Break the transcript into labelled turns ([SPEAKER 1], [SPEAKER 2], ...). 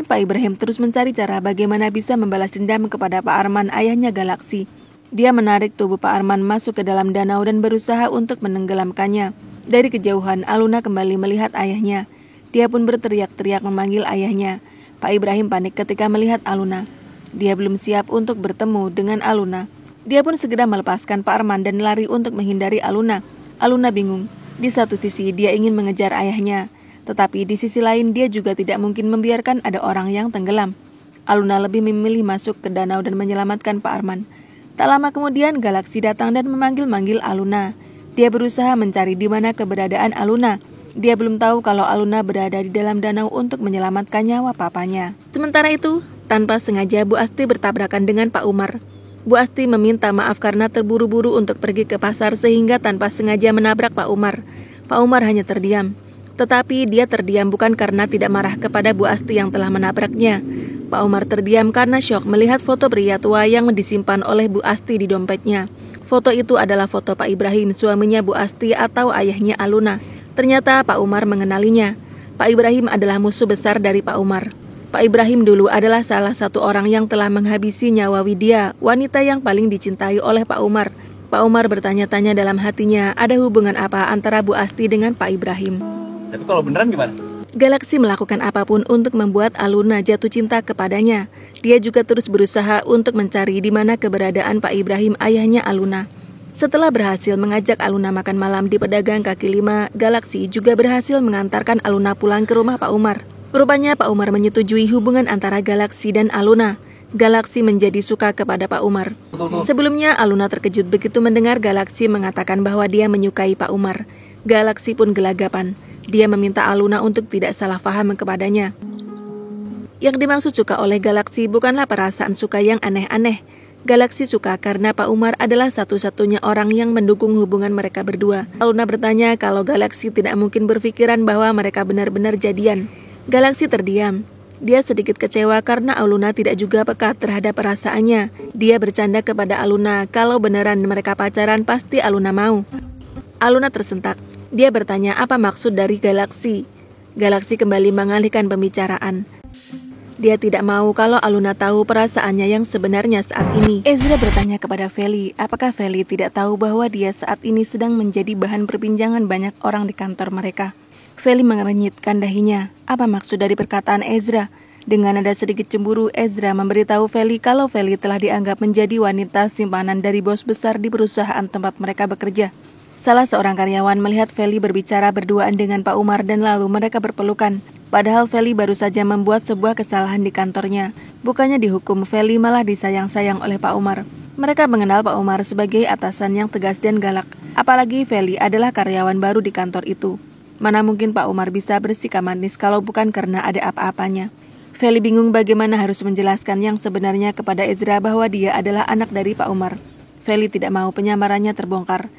[SPEAKER 1] Pak Ibrahim terus mencari cara bagaimana bisa membalas dendam kepada Pak Arman, ayahnya Galaksi. Dia menarik tubuh Pak Arman masuk ke dalam danau dan berusaha untuk menenggelamkannya. Dari kejauhan, Aluna kembali melihat ayahnya. Dia pun berteriak-teriak memanggil ayahnya. Pak Ibrahim panik ketika melihat Aluna. Dia belum siap untuk bertemu dengan Aluna. Dia pun segera melepaskan Pak Arman dan lari untuk menghindari Aluna. Aluna bingung. Di satu sisi dia ingin mengejar ayahnya, tetapi di sisi lain dia juga tidak mungkin membiarkan ada orang yang tenggelam. Aluna lebih memilih masuk ke danau dan menyelamatkan Pak Arman. Tak lama kemudian Galaksi datang dan memanggil-manggil Aluna. Dia berusaha mencari di mana keberadaan Aluna. Dia belum tahu kalau Aluna berada di dalam danau untuk menyelamatkan nyawa papanya. Sementara itu, tanpa sengaja Bu Asti bertabrakan dengan Pak Umar. Bu Asti meminta maaf karena terburu-buru untuk pergi ke pasar sehingga tanpa sengaja menabrak Pak Umar. Pak Umar hanya terdiam. Tetapi dia terdiam bukan karena tidak marah kepada Bu Asti yang telah menabraknya. Pak Umar terdiam karena syok melihat foto pria tua yang disimpan oleh Bu Asti di dompetnya. Foto itu adalah foto Pak Ibrahim, suaminya Bu Asti atau ayahnya Aluna. Ternyata Pak Umar mengenalinya. Pak Ibrahim adalah musuh besar dari Pak Umar. Pak Ibrahim dulu adalah salah satu orang yang telah menghabisi nyawa Widya, wanita yang paling dicintai oleh Pak Umar. Pak Umar bertanya-tanya dalam hatinya, ada hubungan apa antara Bu Asti dengan Pak Ibrahim?
[SPEAKER 2] Tapi kalau beneran gimana?
[SPEAKER 1] Galaksi melakukan apapun untuk membuat Aluna jatuh cinta kepadanya. Dia juga terus berusaha untuk mencari di mana keberadaan Pak Ibrahim, ayahnya Aluna. Setelah berhasil mengajak Aluna makan malam di pedagang kaki lima, Galaksi juga berhasil mengantarkan Aluna pulang ke rumah Pak Umar. Rupanya Pak Umar menyetujui hubungan antara Galaksi dan Aluna. Galaksi menjadi suka kepada Pak Umar. Sebelumnya Aluna terkejut begitu mendengar Galaksi mengatakan bahwa dia menyukai Pak Umar. Galaksi pun gelagapan. Dia meminta Aluna untuk tidak salah paham kepadanya. Yang dimaksud suka oleh Galaksi bukanlah perasaan suka yang aneh-aneh. Galaksi suka karena Pak Umar adalah satu-satunya orang yang mendukung hubungan mereka berdua. Aluna bertanya kalau Galaksi tidak mungkin berpikiran bahwa mereka benar-benar jadian. Galaksi terdiam. Dia sedikit kecewa karena Aluna tidak juga peka terhadap perasaannya. Dia bercanda kepada Aluna kalau beneran mereka pacaran pasti Aluna mau. Aluna tersentak. Dia bertanya apa maksud dari Galaksi. Galaksi kembali mengalihkan pembicaraan. Dia tidak mau kalau Aluna tahu perasaannya yang sebenarnya saat ini. Ezra bertanya kepada Feli, apakah Feli tidak tahu bahwa dia saat ini sedang menjadi bahan perbincangan banyak orang di kantor mereka. Feli mengerenyitkan dahinya. Apa maksud dari perkataan Ezra? Dengan nada sedikit cemburu, Ezra memberitahu Feli kalau Feli telah dianggap menjadi wanita simpanan dari bos besar di perusahaan tempat mereka bekerja. Salah seorang karyawan melihat Feli berbicara berduaan dengan Pak Umar dan lalu mereka berpelukan. Padahal Feli baru saja membuat sebuah kesalahan di kantornya. Bukannya dihukum, Feli malah disayang-sayang oleh Pak Umar. Mereka mengenal Pak Umar sebagai atasan yang tegas dan galak. Apalagi Feli adalah karyawan baru di kantor itu. Mana mungkin Pak Umar bisa bersikap manis kalau bukan karena ada apa-apanya. Feli bingung bagaimana harus menjelaskan yang sebenarnya kepada Ezra bahwa dia adalah anak dari Pak Umar. Feli tidak mau penyamarannya terbongkar.